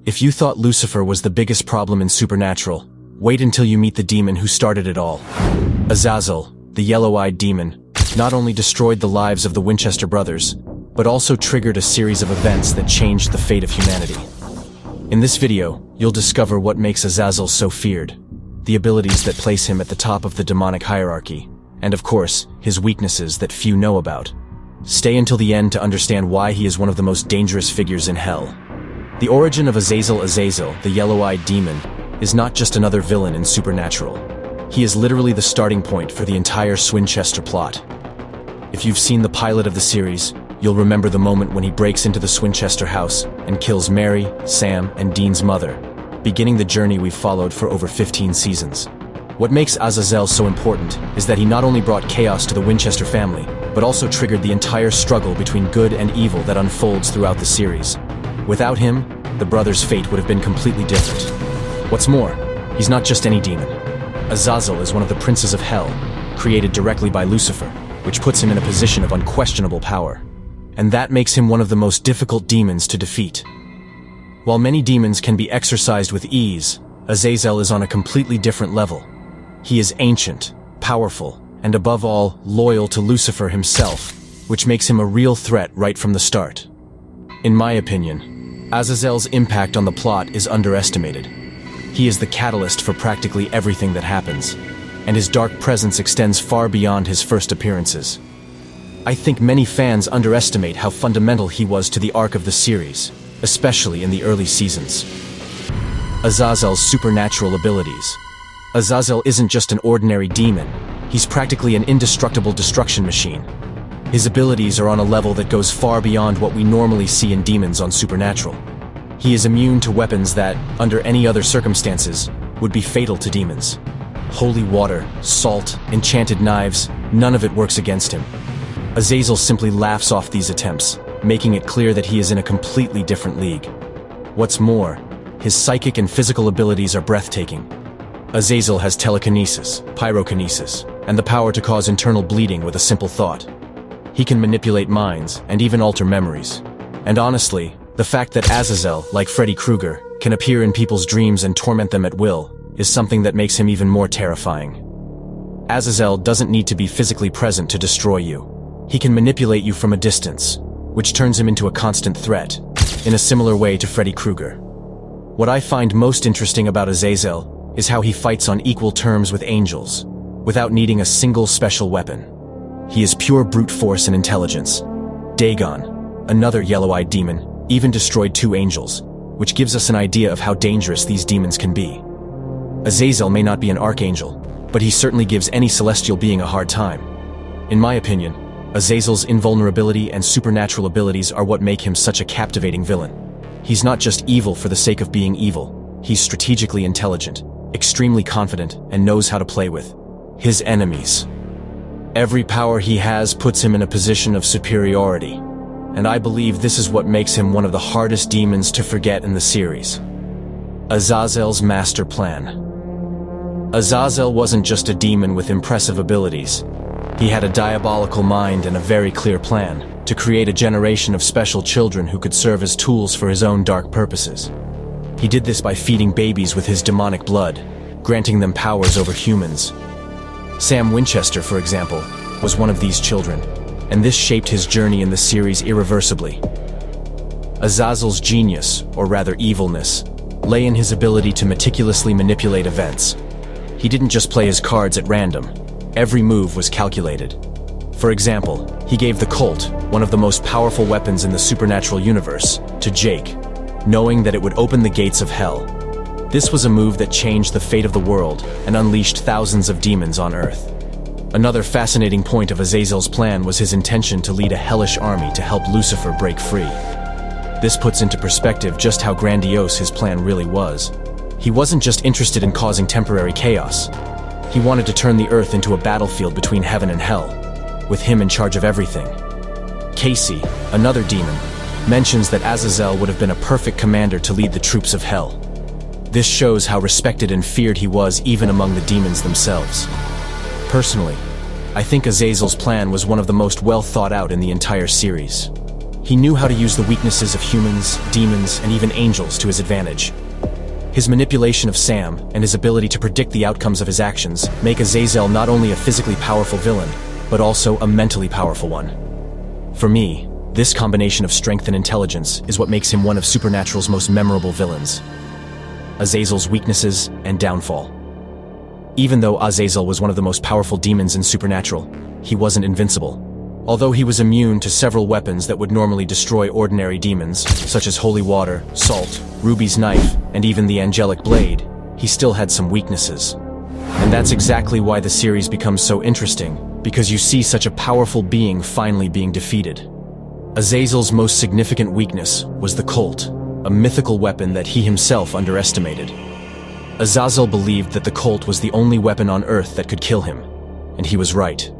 If you thought Lucifer was the biggest problem in Supernatural, wait until you meet the demon who started it all. Azazel, the yellow-eyed demon, not only destroyed the lives of the Winchester brothers, but also triggered a series of events that changed the fate of humanity. In this video, you'll discover what makes Azazel so feared, the abilities that place him at the top of the demonic hierarchy, and of course, his weaknesses that few know about. Stay until the end to understand why he is one of the most dangerous figures in hell. The origin of Azazel, the yellow-eyed demon, is not just another villain in Supernatural. He is literally the starting point for the entire Winchester plot. If you've seen the pilot of the series, you'll remember the moment when he breaks into the Winchester house and kills Mary, Sam, and Dean's mother, beginning the journey we've followed for over 15 seasons. What makes Azazel so important is that he not only brought chaos to the Winchester family, but also triggered the entire struggle between good and evil that unfolds throughout the series. Without him, the brothers' fate would have been completely different. What's more, he's not just any demon. Azazel is one of the princes of hell, created directly by Lucifer, which puts him in a position of unquestionable power. And that makes him one of the most difficult demons to defeat. While many demons can be exorcised with ease, Azazel is on a completely different level. He is ancient, powerful, and above all, loyal to Lucifer himself, which makes him a real threat right from the start. In my opinion, Azazel's impact on the plot is underestimated. He is the catalyst for practically everything that happens, and his dark presence extends far beyond his first appearances. I think many fans underestimate how fundamental he was to the arc of the series, especially in the early seasons. Azazel's supernatural abilities. Azazel isn't just an ordinary demon, he's practically an indestructible destruction machine. His abilities are on a level that goes far beyond what we normally see in demons on Supernatural. He is immune to weapons that, under any other circumstances, would be fatal to demons. Holy water, salt, enchanted knives, none of it works against him. Azazel simply laughs off these attempts, making it clear that he is in a completely different league. What's more, his psychic and physical abilities are breathtaking. Azazel has telekinesis, pyrokinesis, and the power to cause internal bleeding with a simple thought. He can manipulate minds and even alter memories. And honestly, the fact that Azazel, like Freddy Krueger, can appear in people's dreams and torment them at will is something that makes him even more terrifying. Azazel doesn't need to be physically present to destroy you. He can manipulate you from a distance, which turns him into a constant threat, in a similar way to Freddy Krueger. What I find most interesting about Azazel is how he fights on equal terms with angels, without needing a single special weapon. He is pure brute force and intelligence. Dagon, another yellow-eyed demon, even destroyed 2 angels, which gives us an idea of how dangerous these demons can be. Azazel may not be an archangel, but he certainly gives any celestial being a hard time. In my opinion, Azazel's invulnerability and supernatural abilities are what make him such a captivating villain. He's not just evil for the sake of being evil, he's strategically intelligent, extremely confident, and knows how to play with his enemies. Every power he has puts him in a position of superiority, and I believe this is what makes him one of the hardest demons to forget in the series. Azazel's master plan. Azazel wasn't just a demon with impressive abilities. He had a diabolical mind and a very clear plan to create a generation of special children who could serve as tools for his own dark purposes. He did this by feeding babies with his demonic blood, granting them powers over humans. Sam Winchester, for example, was one of these children, and this shaped his journey in the series irreversibly. Azazel's genius, or rather evilness, lay in his ability to meticulously manipulate events. He didn't just play his cards at random. Every move was calculated. For example, he gave the Colt, one of the most powerful weapons in the Supernatural universe, to Jake, knowing that it would open the gates of hell. This was a move that changed the fate of the world and unleashed thousands of demons on Earth. Another fascinating point of Azazel's plan was his intention to lead a hellish army to help Lucifer break free. This puts into perspective just how grandiose his plan really was. He wasn't just interested in causing temporary chaos. He wanted to turn the Earth into a battlefield between heaven and hell, with him in charge of everything. Casey, another demon, mentions that Azazel would have been a perfect commander to lead the troops of hell. This shows how respected and feared he was even among the demons themselves. Personally, I think Azazel's plan was one of the most well thought out in the entire series. He knew how to use the weaknesses of humans, demons, and even angels to his advantage. His manipulation of Sam and his ability to predict the outcomes of his actions make Azazel not only a physically powerful villain, but also a mentally powerful one. For me, this combination of strength and intelligence is what makes him one of Supernatural's most memorable villains. Azazel's weaknesses and downfall. Even though Azazel was one of the most powerful demons in Supernatural, he wasn't invincible. Although he was immune to several weapons that would normally destroy ordinary demons, such as holy water, salt, Ruby's knife, and even the angelic blade, he still had some weaknesses. And that's exactly why the series becomes so interesting, because you see such a powerful being finally being defeated. Azazel's most significant weakness was the Colt, a mythical weapon that he himself underestimated. Azazel believed that the Colt was the only weapon on Earth that could kill him, and he was right.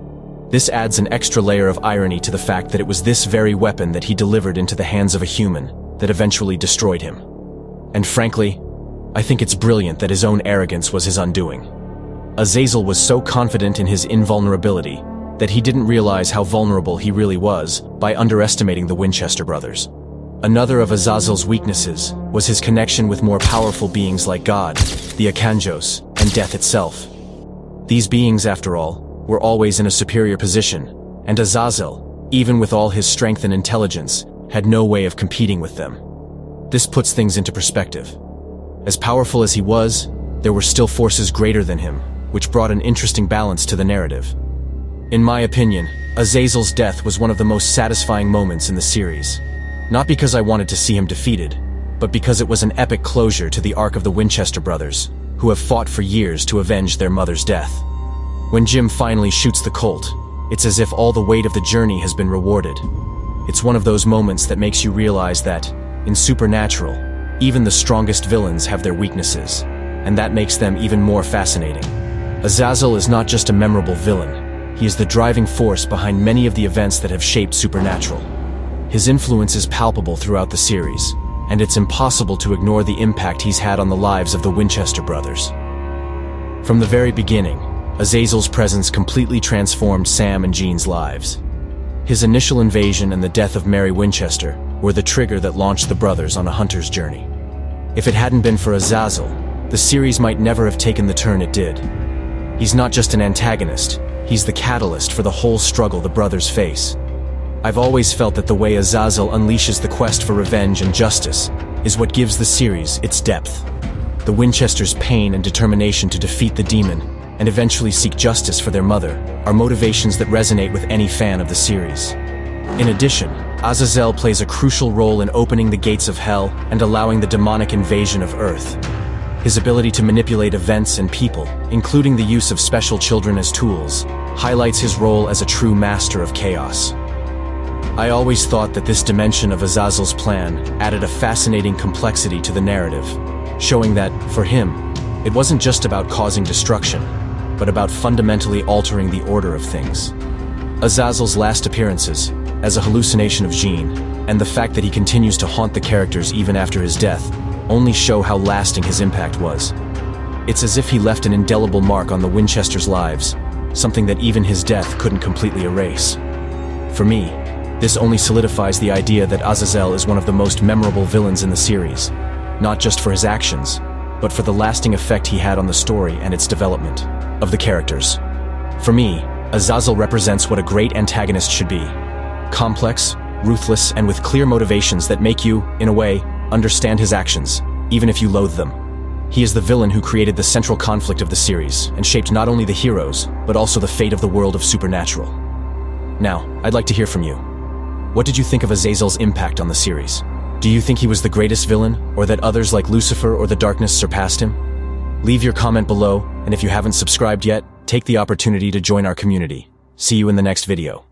This adds an extra layer of irony to the fact that it was this very weapon that he delivered into the hands of a human that eventually destroyed him. And frankly, I think it's brilliant that his own arrogance was his undoing. Azazel was so confident in his invulnerability that he didn't realize how vulnerable he really was by underestimating the Winchester brothers. Another of Azazel's weaknesses was his connection with more powerful beings like God, the Arkanjos, and death itself. These beings, after all, were always in a superior position, and Azazel, even with all his strength and intelligence, had no way of competing with them. This puts things into perspective. As powerful as he was, there were still forces greater than him, which brought an interesting balance to the narrative. In my opinion, Azazel's death was one of the most satisfying moments in the series. Not because I wanted to see him defeated, but because it was an epic closure to the arc of the Winchester brothers, who have fought for years to avenge their mother's death. When Jim finally shoots the Colt, it's as if all the weight of the journey has been rewarded. It's one of those moments that makes you realize that, in Supernatural, even the strongest villains have their weaknesses, and that makes them even more fascinating. Azazel is not just a memorable villain, he is the driving force behind many of the events that have shaped Supernatural. His influence is palpable throughout the series, and it's impossible to ignore the impact he's had on the lives of the Winchester brothers. From the very beginning, Azazel's presence completely transformed Sam and Jean's lives. His initial invasion and the death of Mary Winchester were the trigger that launched the brothers on a hunter's journey. If it hadn't been for Azazel, the series might never have taken the turn it did. He's not just an antagonist, he's the catalyst for the whole struggle the brothers face. I've always felt that the way Azazel unleashes the quest for revenge and justice is what gives the series its depth. The Winchesters' pain and determination to defeat the demon and eventually seek justice for their mother are motivations that resonate with any fan of the series. In addition, Azazel plays a crucial role in opening the gates of hell and allowing the demonic invasion of Earth. His ability to manipulate events and people, including the use of special children as tools, highlights his role as a true master of chaos. I always thought that this dimension of Azazel's plan added a fascinating complexity to the narrative, showing that, for him, it wasn't just about causing destruction, but about fundamentally altering the order of things. Azazel's last appearances, as a hallucination of Jean, and the fact that he continues to haunt the characters even after his death, only show how lasting his impact was. It's as if he left an indelible mark on the Winchesters' lives, something that even his death couldn't completely erase. For me, this only solidifies the idea that Azazel is one of the most memorable villains in the series, not just for his actions, but for the lasting effect he had on the story and its development of the characters. For me, Azazel represents what a great antagonist should be. Complex, ruthless, and with clear motivations that make you, in a way, understand his actions, even if you loathe them. He is the villain who created the central conflict of the series and shaped not only the heroes, but also the fate of the world of Supernatural. Now, I'd like to hear from you. What did you think of Azazel's impact on the series? Do you think he was the greatest villain, or that others like Lucifer or the Darkness surpassed him? Leave your comment below, and if you haven't subscribed yet, take the opportunity to join our community. See you in the next video.